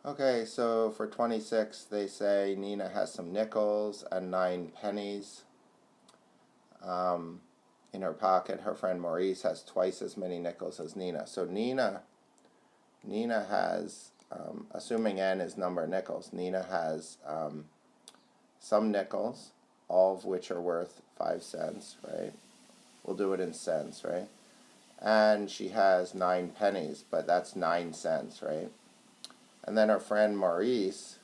Okay, so for 26, they say Nina has some nickels and 9 pennies in her pocket. Her friend Maurice has twice as many nickels as Nina. So Nina has, assuming n is number of nickels, Nina has some nickels, all of which are worth 5 cents, right? We'll do it in cents, right? And she has 9 pennies, but that's 9 cents, right? And then her friend Maurice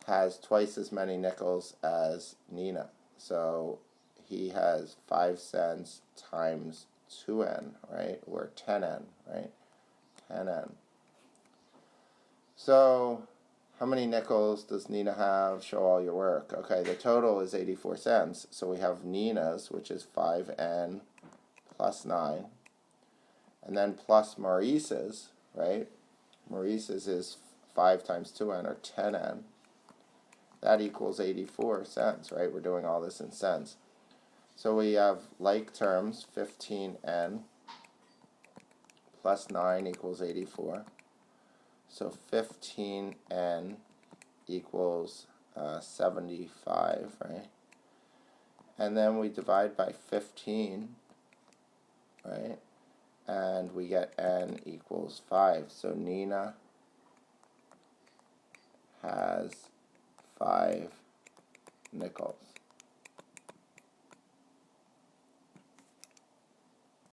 has twice as many nickels as Nina. So he has 5 cents times 2n, right? Or 10n, right? 10n. So how many nickels does Nina have? Show all your work. Okay, the total is 84 cents. So we have Nina's, which is 5n plus 9. And then plus Maurice's, right? Maurice's is 5 times 2n, or 10n. That equals 84 cents, right? We're doing all this in cents. So we have like terms, 15n plus 9 equals 84. So 15n equals 75, right? And then we divide by 15, right? And we get n equals 5. So Nina has 5 nickels.